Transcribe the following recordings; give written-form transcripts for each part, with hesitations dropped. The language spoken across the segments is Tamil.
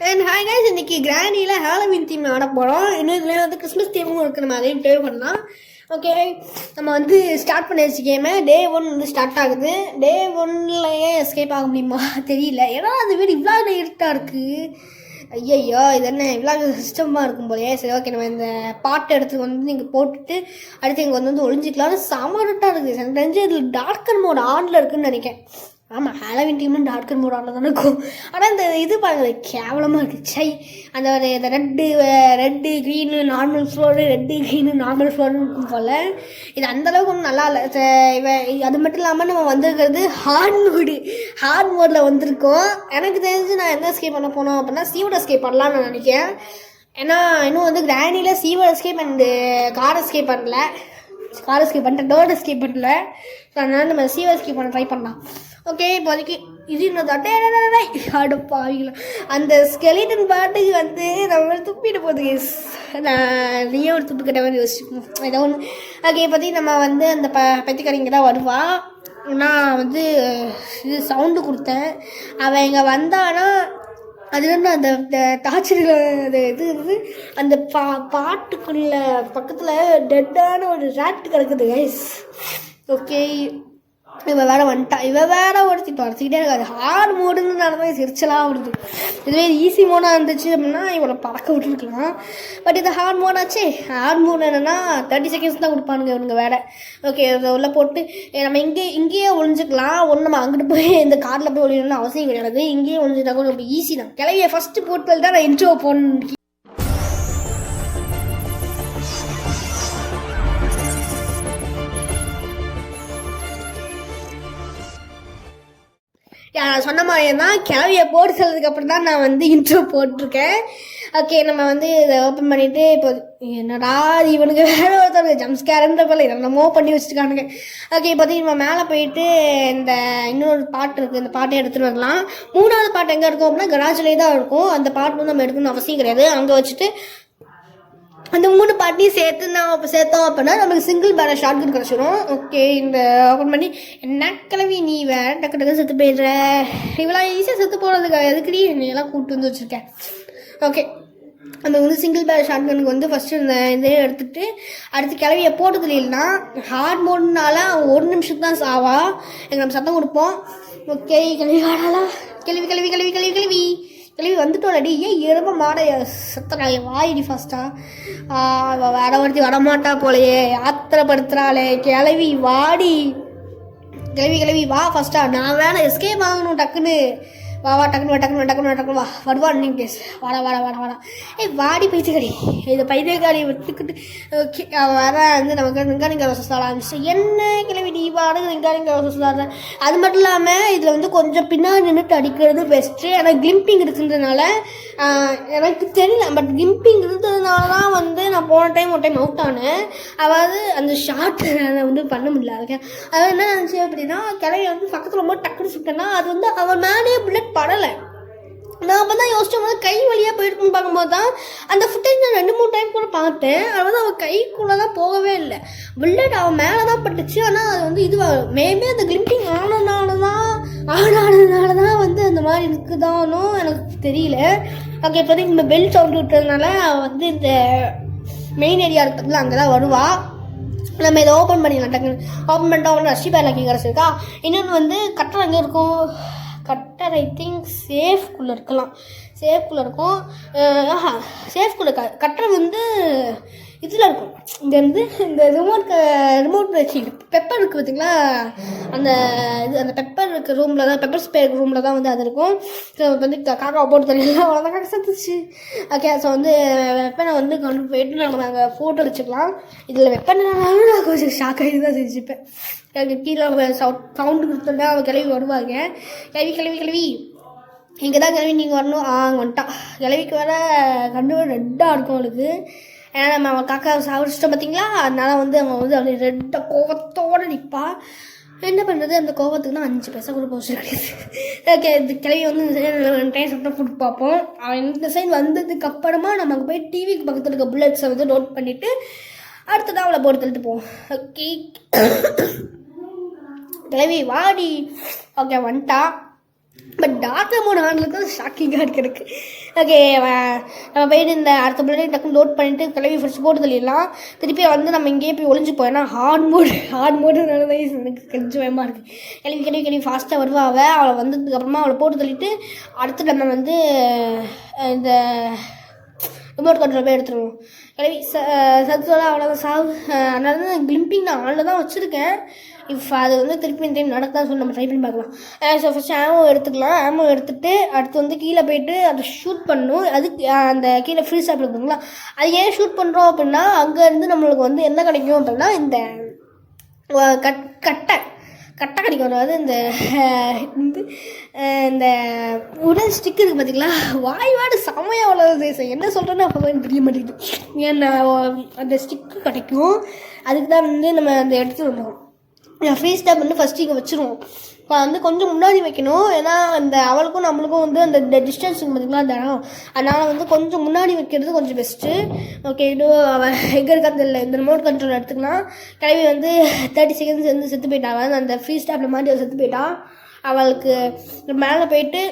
அண்ட் ஹாய் கைஸ், இன்னைக்கு கிராண்டியில் ஹாலோவின் தீம் ஆட போகிறோம். இன்னும் இதில் வந்து கிறிஸ்மஸ் தீமும் இருக்குது. நம்ம அதையும் ட்ரை பண்ணலாம். ஓகே, நம்ம வந்து ஸ்டார்ட் பண்ணி வச்சு கேமு. டே 1 வந்து ஸ்டார்ட் ஆகுது. டே 1லேயே எஸ்கேப் ஆக முடியுமா தெரியல. ஏன்னா அந்த வீடு இவ்வளோ இருட்டாக இருக்குது. ஐயோ, இது என்ன இவ்வளோ சிஸ்டமாக இருக்கும் போலையே. சரி, ஓகே, நம்ம இந்த பாட்டு எடுத்து வந்து நீங்கள் போட்டுட்டு அடுத்து இங்கே வந்து ஒழிஞ்சிக்கலாம். செம இருட்டாக இருக்குது. எனக்கு தெரிஞ்சு இதில் டார்க்கர் மோட் ஆனில் இருக்குதுன்னு நினைக்கிறேன். ஆமாம், ஹாலோவின் டீம்னு டார்க்கர் மோட் ஆனில் தானே இருக்கும். ஆனால் இந்த இது பாருங்க கேவலமாக இருக்குது. சை, அந்த ஒரு red green normal floor, red green normal ஃப்ளோர்னு இருக்கும் போல். இது அந்தளவுக்கு ஒன்றும் நல்லா இல்லை. அது மட்டும் இல்லாமல் நம்ம வந்திருக்கிறது ஹார்ட் மோடில் வந்திருக்கோம். எனக்கு தெரிஞ்சு நான் என்ன எஸ்கேப் பண்ண போனோம் அப்படின்னா சீவோட எஸ்கேப் பண்ணலான்னு நான் நினைக்கிறேன். ஏன்னா இன்னும் வந்து கிராண்டியில் சீவோட எஸ்கேப் அண்டு கார் எஸ்கேப் பண்ணல. கார் எஸ்கேப் பண்ணிட்டேன், டோர் எஸ்கேப் பண்ணல. ஸோ அதனால் நம்ம சீவோ எஸ்கேப் பண்ண ட்ரை பண்ணலாம். ஓகே, இப்போதைக்கு இது இன்னும் அடுப்பாவிங்களா அந்த ஸ்கெலிட்டன் பாட்டுக்கு வந்து நம்ம துப்பிட்டு போகுது கேஸ். நான் நீயே ஒரு துப்பு கிட்ட மாதிரி யோசிச்சுக்கணும் ஏதோ ஒன்று. ஓகே, இப்போதைக்கு நம்ம வந்து அந்த பெத்திக்கறிங்க தான் வருவா. நான் வந்து இது சவுண்டு கொடுத்தேன். அவன் இங்கே வந்தானா அதுலேருந்து அந்த டார்ச்சரில் அது இது இருக்குது. அந்த பாட்டுக்குள்ள பக்கத்தில் டெட்டான ஒரு ரேட்டு கிடக்குது கைஸ். ஓகே, இவன் வேற வந்துட்டா. இவன் வேற துரத்திக்கிட்டே இருக்காது. ஹார்ட் மோடுன்னு நடந்தால் சிரிச்சலாக வருது. இதுவே ஈஸி மோடாக இருந்துச்சு அப்படின்னா இவனை பறக்க விட்டுருக்கலாம். பட் இது ஹார்ட் மோடாச்சு. ஹார்ட் மோட் என்னென்னா 30 செகண்ட்ஸ் தான் கொடுப்பானுங்க இவனுங்க வேற. ஓகே, இதை உள்ள போட்டு நம்ம இங்கேயே ஒழிஞ்சிக்கலாம். ஒன்று நம்ம அங்கிட்டு போய் இந்த காரில் போய் ஒழியணும்னு அவசியம் கிடையாது. இங்கேயே ஒழிஞ்சிட்டா கூட ரொம்ப ஈஸி தான். கிளவியை ஃபஸ்ட்டு போட்டு தான் நான் இன்ட்ரோ போடணும். நான் சொன்ன மாதிரி தான் கிளவியை போட்டு சொல்றதுக்கு அப்புறம் தான் நான் வந்து இன்ட்ரோ போட்டிருக்கேன். ஓகே, நம்ம வந்து இதை ஓப்பன் பண்ணிவிட்டு இப்போ என்னடா இவனுக்கு வேற ஒருத்தர் ஜம்ஸ்கேர்ன்ற போல என்னமோ பண்ணி வச்சுருக்கானுங்க. ஓகே, இப்போதைக்கு நம்ம மேலே போயிட்டு இந்த இன்னொரு பாட்டு இருக்குது, இந்த பாட்டை எடுத்துகிட்டு வரலாம். 3வது பாட்டு எங்கே இருக்கும் அப்படின்னா கராஜ்லேயே தான் இருக்கும். அந்த பாட்டு வந்து நம்ம எடுக்கணும்னு அவசியம் கிடையாது. அங்கே வச்சுட்டு அந்த 3 பாட்டையும் சேர்த்தோம் அப்படின்னா நமக்கு சிங்கிள் பேர ஷார்ட் கன் கிடச்சிடும். ஓகே, இந்த ஓப்பன் பண்ணி என்ன கிளவி நீ வேற டக்கு டக்கு செத்து போயிடுற. இவ்வளோ ஈஸியாக செத்து போகிறதுக்கு எதுக்குடி நீ எல்லாம் கூப்பிட்டு வந்து வச்சுருக்கேன். ஓகே, அந்த வந்து சிங்கிள் பேர ஷார்ட் கனுக்கு வந்து ஃபஸ்ட்டு இந்த இதே எடுத்துகிட்டு அடுத்து கிளவியை போட்டது இல்லைன்னா ஹார்ட் மோட்னால 1 நிமிஷம் தான் சாவா. எங்கள் நம்ம சத்தம் கொடுப்போம். ஓகே, கிளவி வாடாலா, கிளவி வந்துட்டோம்டி. ஏன் எரும மாட சத்தனாய வாயிடி ஃபாஸ்ட்டாக வேற ஒருத்தி வரமாட்டா போலையே. யாத்திரப்படுத்துகிறாளே கிளவி வாடி. கிளவி வா ஃபஸ்ட்டா. நான் வேணா எஸ்கேப் ஆகணும் டக்குன்னு. வா டக்குன்னு வா வருவான் நீ பேசு. வாடா ஏய் வாடி பைத்தியக்காரி. இந்த பைத்தியக்காரியை விட்டுக்கிட்டு ஓகே வர வந்து நமக்கு நிங்கானிங்க வசூல் ஆரம்பிச்சு. என்ன கிளவி நீ வாடகை நிங்கானிங்க வசூல் ஆடுறேன். அது மட்டும் இல்லாமல் இதில் வந்து கொஞ்சம் பின்னாடி நின்றுட்டு அடிக்கிறது பெஸ்ட்டு. எனக்கு கிளிம்பிங் இருக்குன்றதுனால எனக்கு தெரியல. பட் கிளிம்பிங் இருந்ததுனால தான் வந்து நான் போன டைம் ஒரு டைம் அவுட் ஆனேன். அதாவது அந்த ஷார்ட் வந்து பண்ண முடியல. அதுக்கு அதாவது என்ன நினச்சி அப்படின்னா கிளவி வந்து பக்கத்தில் ரொம்ப டக்குன்னு சுட்டேன்னா அது வந்து அவன் மேலே புல்லட் படலை. நான் அப்போ தான் யோசிச்சோம் கை வழியாக போயிருக்குன்னு பார்க்கும்போது தான் அந்த ஃபுட்டேஜ் நான் 2-3 டைம் கூட பார்த்தேன். அது வந்து அவன் கைக்குள்ளே தான் போகவே இல்லை. புல்லட் அவன் மேலே தான் பட்டுச்சு. ஆனால் அது வந்து இது மேபி அந்த கிளிம்பிங் ஆனதுனால தான் வந்து அந்த மாதிரி இருக்குதானோ எனக்கு தெரியல. ஓகே, இப்போதைக்கு இந்த பெல் சவுண்ட் விட்டதுனால வந்து இந்த மெயின் ஏரியா இருக்கிறதுல அங்கே தான் வருவா. நம்ம இதை ஓப்பன் பண்ணிடலாம். டக்குன்னு ஓப்பன் பண்ணிட்டோம். ரஷ்டி பேர் லக்கி கிடச்சிருக்கா. இன்னொன்று வந்து கட்டர் எங்கே இருக்கும்? கட்டர் ஐ திங்க் சேஃப்குள்ளே இருக்கலாம். சேஃப்குள்ளே இருக்கும். சேஃப்குள்ளே கட்டர் வந்து இதில் இருக்கும். இந்த ரிமோட் வச்சு பெப்பர் இருக்குது பார்த்தீங்களா, அந்த பெப்பர் இருக்க ரூமில் தான், பெப்பர் ஸ்ப்ரே இருக்க ரூமில் தான் வந்து அது இருக்கும். ஸோ வந்து காக்காவை போட்டு தெரியல, அவ்வளோதான் காக்கா சத்துச்சு. ஓகே, ஸோ வந்து வெப்பனை வந்து கொண்டு போயிட்டு நம்ம நாங்கள் ஃபோட்டோ வச்சுக்கலாம். இதில் வெப்பனாலும் நான் கொஞ்சம் ஷாக் ஆகி தான் செஞ்சுப்பேன். எனக்கு கீழே சவுண்டு கொடுத்தோன்னா அவன் கிளவி வருவாங்க. கிளவி இங்கே தான் கிளவி நீங்கள் வரணும். அங்கே வந்துட்டான். கிளவிக்கு வர கண்டு ரெட்டாக இருக்கும் அவளுக்கு. ஏன்னா நம்ம அவன் காக்கா சாப்பிட்டு பார்த்தீங்களா, அதனால வந்து அவன் வந்து அப்படி ரெட்டாக கோவத்தோடு நிற்பா. என்ன பண்ணுறது, அந்த கோவத்துக்கு தான் 5 பைசா கூட போச்சு கிடையாது. ஓகே, இந்த கிளவி வந்து டைம் சாப்பிட்டா ஃபுட் பார்ப்போம். அவன் இந்த சைடு வந்ததுக்கு அப்புறமா நம்ம போய் டிவிக்கு பக்கத்தில் இருக்க புல்லட்ஸை வந்து நோட் பண்ணிவிட்டு அடுத்ததான் அவளை போட்டு தள்ளிட்டு போவோம். ஓகே, கிளவி வாடி. ஓகே, வந்துட்டா. பட் டார்க் மோட் ஆனதுக்கு ஷாக்கிங்காக இருக்கு. ஓகே, நம்ம போயிட்டு இந்த அடுத்த பிள்ளைங்க டக்குன்னு லோட் பண்ணிவிட்டு கிளவி ஃபர்ஸ்ட் போட்டு தள்ளிடலாம். திருப்பி வந்து நம்ம இங்கேயே போய் ஒளிஞ்சு போயினா ஹார்ட் மோடுனால தான் எனக்கு கொஞ்சம் பயமாக இருக்குது. கிளவி ஃபாஸ்ட்டாக வருவா. அவளை வந்ததுக்கப்புறமா அவளை போட்டு தள்ளிட்டு அடுத்து நம்ம வந்து இந்த ரிமோட் கண்ட்ரோல் போய் எடுத்துருவோம். கிளவி சத்துவெல்லாம் அவ்வளோதான் சாவு. அதனால தான் கிளிம்பிங் நான் ஆனில் தான் வச்சுருக்கேன். இப்போ அது வந்து திருப்பி இந்த டைம் நடக்காது சொல்லி நம்ம ட்ரை பண்ணி பார்க்கலாம். ஸோ ஃபஸ்ட்டு ஆமோ எடுத்துக்கலாம். ஆமோ எடுத்துகிட்டு அடுத்து வந்து கீழே போயிட்டு அதை ஷூட் பண்ணணும். அதுக்கு அந்த கீழே ஃப்ரீ ஸ்டாப் இருக்குங்களா, அது ஏன் ஷூட் பண்ணுறோம் அப்படின்னா அங்கேருந்து நம்மளுக்கு வந்து என்ன கிடைக்கும் அப்படின்னா இந்த கட்டை கிடைக்கும். அதாவது இந்த உடன் ஸ்டிக் இருக்குது பார்த்தீங்களா, வாய்வாடு செம்மையாக வளருது. என்ன சொல்கிறேன்னு அப்போ தெரிய மாட்டேங்குது. ஏன்னா அந்த ஸ்டிக்கு கிடைக்கும். அதுக்கு தான் வந்து நம்ம அந்த எடுத்து வந்தோம். ஃப்ரீ ஸ்டாப் வந்து ஃபஸ்ட்டு இங்கே வச்சுருவோம். வந்து கொஞ்சம் முன்னாடி வைக்கணும். ஏன்னா அந்த அவளுக்கும் நம்மளுக்கும் வந்து அந்த டிஸ்டன்ஸ் பார்த்திங்களா அந்த இடம், அதனால் வந்து கொஞ்சம் முன்னாடி வைக்கிறது கொஞ்சம் பெஸ்ட்டு. ஓகே, இன்னும் அவள் எங்கே இருக்காது இல்லை. இந்த ரிமோட் கண்ட்ரோல் எடுத்துக்கலாம். கிளவி வந்து 30 செகண்ட்ஸ் வந்து செத்து போயிட்டா. அதாவது அந்த ஃப்ரீ ஸ்டாப்பில் மாதிரி அவள் செத்து போயிட்டா. அவளுக்கு மேலே போயிட்டு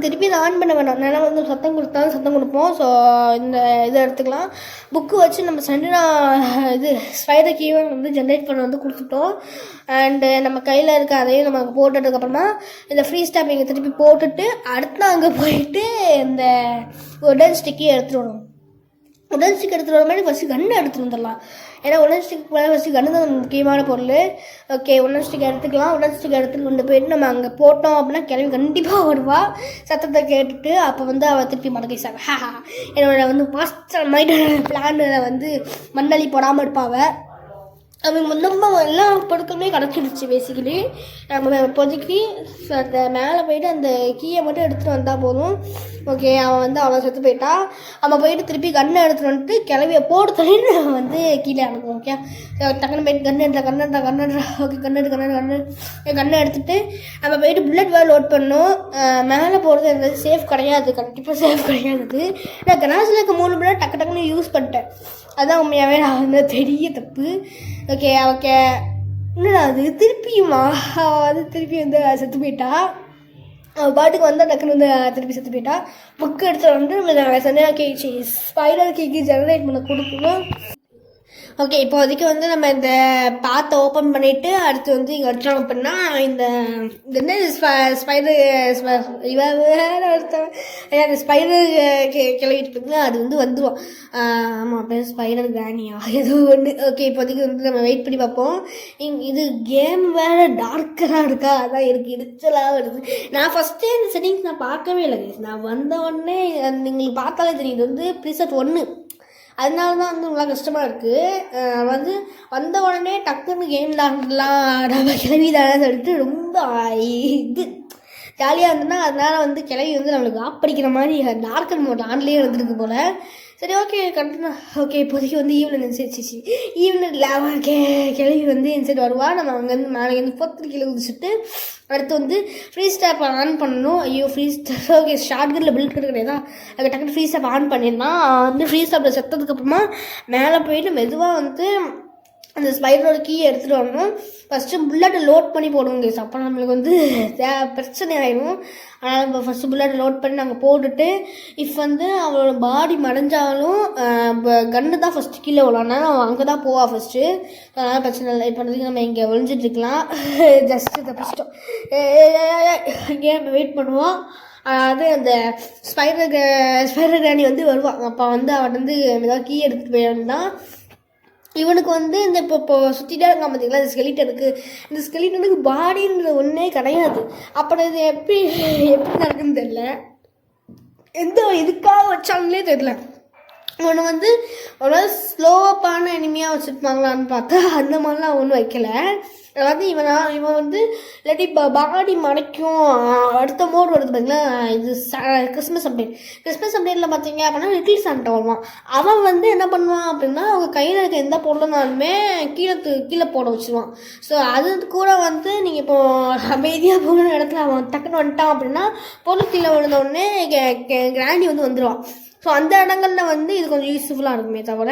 திருப்பி இதை ஆன் பண்ண வேண்டாம். ஏன்னா வந்து சத்தம் கொடுப்போம். ஸோ இந்த இதை எடுத்துக்கலாம். புக்கு வச்சு நம்ம சென்டனா இது ஸ்பைடர் கீவை வந்து ஜென்ரேட் பண்ண வந்து கொடுத்துட்டோம். அண்டு நம்ம கையில் இருக்க அதையும் நம்ம போட்டதுக்கப்புறமா இந்த ஃப்ரீ ஸ்டாப் இங்கே திருப்பி போட்டுட்டு அடுத்து அங்கே போயிட்டு இந்த உடன் ஸ்டிக்கே எடுத்துகிட்டு வரணும். உடன் ஸ்டிக் எடுத்துகிட்டு வர மாதிரி ஃபஸ்ட்டு கன்று எடுத்துகிட்டு வந்துடலாம். ஏன்னா உடன் ஸ்டிக் ஃபஸ்ட்டு கன்று தான் முக்கியமான பொருள். ஓகே, உடன் ஸ்டிக் எடுத்துக்கலாம். உடன் ஸ்டிக் எடுத்துகிட்டு கொண்டு போயிட்டு நம்ம அங்கே போட்டோம் அப்படின்னா கிளம்பி கண்டிப்பாக வருவா. சத்தத்தை கேட்டுட்டு அப்போ வந்து அவள் திருப்பி மடக்கை சார் என்னோட வந்து மாஸ்டர் மைண்டான பிளானில் வந்து மண்ணளி போடாமல் இருப்பாள். அவங்க நம்ம எல்லா பொருட்களுமே கிடச்சிடுச்சு. பேசிக்கலி நம்ம இப்போதைக்கு அந்த மேலே போயிட்டு அந்த கீயை மட்டும் எடுத்துகிட்டு வந்தால் போதும். ஓகே, அவன் செத்து போயிட்டா. அவன் போயிட்டு திருப்பி கன்னை எடுத்துகிட்டு வந்துட்டு கிளவியை போட்டு தள்ளின்னு வந்து கீழே அனுப்புவோம். ஓகே, டக்குன்னு போயிட்டு கன்று ஓகே கன்னை எடுத்துகிட்டு நம்ம போயிட்டு புல்லட் வேறு லோட் பண்ணோம். மேலே போகிறது எந்த சேஃப் கிடையாது, கண்டிப்பாக சேஃப் கிடையாது. நான் கனாசில் இருக்க 3 புல்லட் டக்குன்னு யூஸ் பண்ணிட்டேன். அதுதான் உண்மையாகவே நான் வந்து பெரிய தப்பு. ஓகே, என்னடா அது திருப்பியுமா அது திருப்பி வந்து செத்து போயிட்டா. அவள் பாட்டுக்கு வந்தால் டக்குன்னு வந்து திருப்பி செத்து போயிட்டா. புக்கு எடுத்து வந்து நம்ம சந்தியா கேக்கு ஸ்பைடர் கேக்கு ஜெனரேட் பண்ண கொடுக்கணும். ஓகே, இப்போதைக்கு வந்து நம்ம இந்த பாத்தை ஓப்பன் பண்ணிவிட்டு அடுத்து வந்து இங்கே அடித்தோம் அப்படின்னா இந்த என்ன ஸ்பைடர் வேறு அர்த்தம் அந்த ஸ்பைடர் கிளவிட்டு இருக்குங்களா அது வந்து வந்துடும். ஆமாம், அப்படியே ஸ்பைடர் கிரானியா ஏதோ ஒன்று. ஓகே, இப்போதைக்கு வந்து நம்ம வெயிட் பண்ணி பார்ப்போம். இது கேம் வேறு டார்க்கராக இருக்கா, அதான் எனக்கு இடிச்சலாக வருது. நான் ஃபஸ்ட்டே இந்த செட்டிங்ஸ் நான் பார்க்கவே இல்லை. நான் வந்த உடனே நீங்கள் பார்த்தாலே தெரியும் இது வந்து ப்ரீசெட் 1. அதனால தான் வந்து நல்லா கஷ்டமாக இருக்குது. வந்து வந்த உடனே டக்குன்னு கேம் விளாண்டுலாம் நம்ம கிளவி தானே சொல்லிட்டு ரொம்ப இது ஜாலியாக இருந்ததுன்னா அதனால் வந்து கிளவி வந்து நம்மளுக்கு ஆப்படிக்கிற மாதிரி டார்க்கன் மோட் ஆன்லேயே வந்துருக்கு போல். சரி, ஓகே கண்டினியூ. ஓகே, இப்போதைக்கு வந்து ஈவினிங் கிளவி வந்து இன்சைட் வருவா. நம்ம அங்கேருந்து மேலேருந்து 4 கீழே குதிச்சுட்டு அடுத்து வந்து ஃப்ரீ ஸ்டாப் ஆன் பண்ணணும். ஐயோ, ஃப்ரீ ஸ்டாப் ஓகே ஷார்ட் கன்னில் பில்ட் கிடையாதா, அது டக்குனு ஃப்ரீ ஸ்டாப் ஆன் பண்ணிடலாம். வந்து ஃப்ரீ ஸ்டாப்பில் செத்ததுக்கப்புறமா மேலே போயிட்டு மெதுவாக வந்து அந்த ஸ்பைடரோட கீயை எடுத்துகிட்டு வரணும். ஃபஸ்ட்டு புல்லட்டை லோட் பண்ணி போடுவோம் கேஸ், அப்போ நம்மளுக்கு வந்து பிரச்சனை ஆகிடும். அதனால் நம்ம ஃபஸ்ட்டு புல்லட்டை லோட் பண்ணி நாங்கள் போட்டுட்டு இஃப் வந்து அவளோட பாடி மறைஞ்சாலும் கன்று தான் ஃபஸ்ட்டு கீழே விழானா அவன் அங்கே தான் போவா ஃபஸ்ட்டு. அதனால் பிரச்சனை இல்லை. இப்போ நம்ம இங்கே ஒழிஞ்சிட்ருக்கலாம். ஜஸ்ட்டு தப்பிச்சிட்டோம். இங்கே நம்ம வெயிட் பண்ணுவோம். அதாவது அந்த ஸ்பைடர் கிராணி வந்து வருவான். அப்போ வந்து அவன் வந்து ஏதாவது கீ எடுத்துகிட்டு போயிருந்தான். இவனுக்கு வந்து இந்த இப்போ சுற்றிட்டே இருக்கான் பார்த்தீங்களா இந்த ஸ்கெலிட்டனுக்கு. இந்த ஸ்கெலிட்டனுக்கு பாடின்றது ஒன்றே கிடையாது. அப்புறம் இது எப்படி நடக்குதுன்னு தெரில, எந்த இதுக்காக வச்சாங்களே தெரில. ஒன்று வந்து அவ்வளோ ஸ்லோவப்பான எனிமையாக வச்சுருப்பாங்களான்னு பார்த்தா அந்த மாதிரிலாம் ஒன்றும் வைக்கலை. அதாவது இவன் வந்து இல்லாட்டி பாடி மறைக்கும். அடுத்த மோட் வருது பார்த்தீங்களா, இது கிறிஸ்மஸ் அப்டேட்டில் பார்த்தீங்க அப்படின்னா லிட்டில் சாண்டா வருவான். அவன் வந்து என்ன பண்ணுவான் அப்படின்னா அவங்க கையில் இருக்க எந்த பொருள்னாலுமே கீழே போட வச்சுருவான். ஸோ அது கூட வந்து நீங்கள் இப்போ அமைதியாக போகிற இடத்துல அவன் டக்குன்னு வந்துட்டான் அப்படின்னா பொருள் கீழே விழுந்தோடனே கிராண்டி வந்து வந்துடுவான். ஸோ அந்த இடங்களில் வந்து இது கொஞ்சம் யூஸ்ஃபுல்லாக இருக்குமே தவிர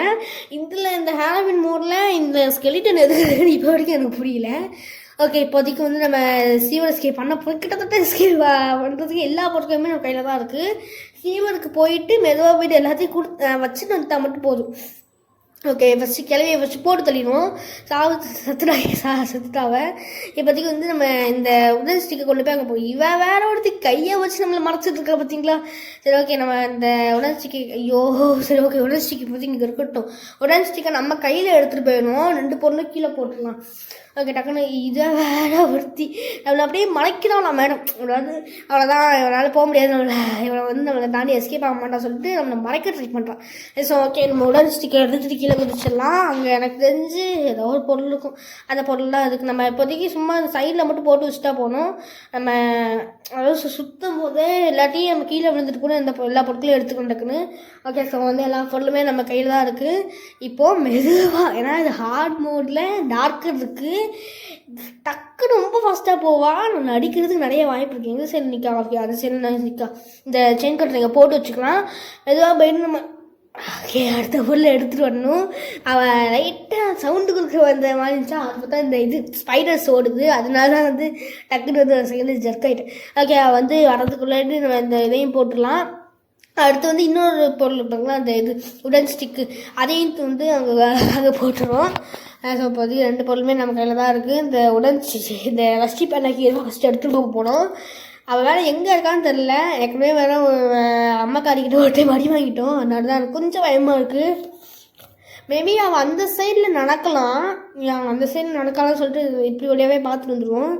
இந்த ஹாலோவின் மோடில் இந்த ஸ்கெலிட்டன் எதுக்கு இப்போ வரைக்கும் எனக்கு புரியல. ஓகே, இப்போதைக்கு வந்து நம்ம சீவர் எஸ்கேப் பண்ண போய் கிட்டத்தட்ட எஸ்கேப் பண்ணுறதுக்கு எல்லா பொருட்களுமே நம்ம கையில் தான் இருக்குது. சீவருக்கு போயிட்டு மெதுவாக போயிட்டு எல்லாத்தையும் வச்சுட்டு வந்துட்டா மட்டும் போதும். ஓகே, ஃபஸ்ட்டு கிளவியை ஃபஸ்ட்டு போட்டு தள்ளிடுவோம். செத்துட்டாவை. இப்போதைக்கு வந்து நம்ம இந்த உடல் ஸ்டிக்கை கொண்டு போய் அங்கே போய் இவன் வேற ஒருத்தர் கையை வச்சு நம்மளை மறைச்சிட்டு இருக்கா பார்த்தீங்களா. சரி ஓகே, நம்ம இந்த உடல் ஸ்டிக்கை ஐயோ சரி ஓகே, உடல் ஸ்டிக்கை பற்றி இங்கே இருக்கட்டும். உடல் ஸ்டிக்கை நம்ம கையில் எடுத்துகிட்டு போயிடணும். 2 பொருளும் கீழே போட்டுடலாம். ஓகே, டக்குன்னு இதை வேற ஒருத்தி நம்மளை அப்படியே மறைக்கிறாங்களா மேடம். அதாவது அவ்வளோதான், இவனால் போக முடியாது, இவனை வந்து நம்மளை தாண்டி எஸ்கேப் ஆக மாட்டான்னு சொல்லிட்டு நம்மளை மறைக்க ட்ரை பண்ணுறான். ஸோ ஓகே, நம்ம உடல் ஸ்டிக்கை எடுத்துகிட்டு கீழே குதிச்சிடலாம். அங்கே எனக்கு தெரிஞ்சு ஏதோ ஒரு பொருள் இருக்கும். அந்த பொருள்லாம் அதுக்கு நம்ம இப்போதைக்கு சும்மா அந்த சைடில் மட்டும் போட்டு வச்சுட்டா போகணும். நம்ம அதாவது சுற்றும் போதே எல்லாத்தையும் நம்ம கீழே விழுந்துட்டு கூட எல்லா பொருட்களையும் எடுத்துக்கொண்டுக்குன்னு. ஓகே, ஸோ வந்து எல்லா பொருளுமே நம்ம கையில் தான் இருக்குது. இப்போது மெதுவாக, ஏன்னா இது ஹார்ட் மோடில் டார்க்கர் இருக்குது, டக்குன்னு ரொம்ப ஃபாஸ்ட்டாக போவா. நான் அடிக்கிறதுக்கு நிறைய வாய்ப்பு இருக்குது. எந்த சைடு நிற்கா ஓகே, அந்த சைடு நிற்கா. இந்த செயின் கட்டர் நீங்கள் போட்டு வச்சுக்கலாம். மெதுவாக போயிட்டு நம்ம ஓகே அடுத்த பொருளை எடுத்துகிட்டு வரணும். அவன் லைட்டாக சவுண்டு கொடுக்க வந்த மாதிரி இருந்துச்சா, அது பார்த்தா இந்த இது ஸ்பைடர்ஸ் ஓடுது. அதனால தான் வந்து டக்குன்னு வந்து ஒரு செகண்ட் ஜர்க் ஆகிட்டேன். ஓகே, வந்து வரதுக்குள்ளாடி நம்ம இந்த இதையும் போட்டுடலாம். அடுத்து வந்து இன்னொரு பொருள் இருப்பாங்களா, அந்த இது உடன் ஸ்டிக்கு, அதையும் வந்து அங்கே போட்டுருவோம். ஸோ இப்போதைக்கு 2 பொருளுமே நம்ம கையில் தான் இருக்குது. இந்த இந்த ரஷ்டி பேனாக்கி எதுவும் ஃபஸ்ட்டு எடுத்துகிட்டு போகணும். அவள் வேறு எங்கே இருக்கான்னு தெரில. ஏற்கனவே வேறு அம்மாக்காரிக்கிட்ட ஒரு டைம் அடி வாங்கிட்டோம். அதனால தான் எனக்கு கொஞ்சம் பயமாக இருக்குது. மேபி அவன் அந்த சைடில் நடக்கலாம். அவன் அந்த சைடில் நடக்கலாம்னு சொல்லிட்டு இப்படி வழியாகவே பார்த்துட்டு வந்துடுவோம்.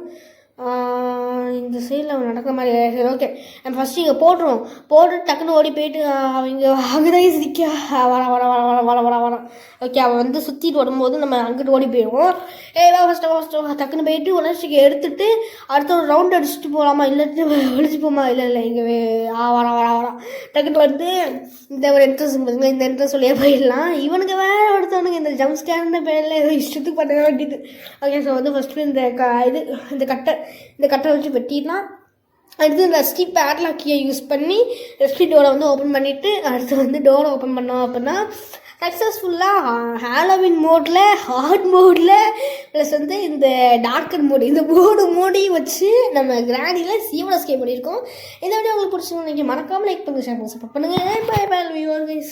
இந்த சைடில் அவன் நடக்கிற மாதிரி. சரி ஓகே, நம்ம ஃபஸ்ட்டு இங்கே போட்டு டக்குன்னு ஓடி போயிட்டு அவங்க அங்கே தான் சிக்க வர. ஓகே, அவன் வந்து சுற்றிட்டு வரும்போது நம்ம அங்கிட்டு ஓடி போயிடுவோம். வா ஃபஸ்ட்டு டக்குன்னு போயிட்டு உணர்ச்சிக்கு எடுத்துகிட்டு அடுத்த ஒரு ரவுண்ட் அடிச்சுட்டு போகலாமா, இல்லாட்டி ஒழிச்சு போமா. இல்லை இங்கே வர டக்குன்னு வந்து இந்த ஒரு என்ட்ரன்ஸ் பார்த்தீங்கன்னா, இந்த என்ட்ரன்ஸ் சொல்லியே போயிடலாம். இவனுக்கு வேறு ஒருத்தவனுக்கு இந்த ஜம்ப் ஸ்கேன் பேரில் ஏதோ இஷ்டத்துக்கு பண்ண வேண்டியது. ஓகே, ஸோ வந்து ஃபஸ்ட்டு இந்த கட்டை வச்சு வெட்டிடலாம். அடுத்து ரஸ்டி பேட்லாக்கியை யூஸ் பண்ணி ரஸ்டி டோரை வந்து ஓப்பன் பண்ணிவிட்டு அடுத்து வந்து டோரை ஓப்பன் பண்ணோம் அப்படின்னா சக்ஸஸ்ஃபுல்லாக ஹாலோவின் மோடில், ஹார்ட் மோடில் ப்ளஸ் வந்து இந்த டார்க்கர் மோடு, இந்த மோடையும் வச்சு நம்ம கிராண்டியில் சீவன் எஸ்கேப் பண்ணியிருக்கோம். இந்த வீடியோ உங்களுக்கு பிடிச்சிருக்கோம். நீங்கள் மறக்காமல் லைக் பண்ணுங்கள், ஷேர் பண்ணுங்கள், சப்போர்ட் பண்ணுங்கள். Bye bye viewers.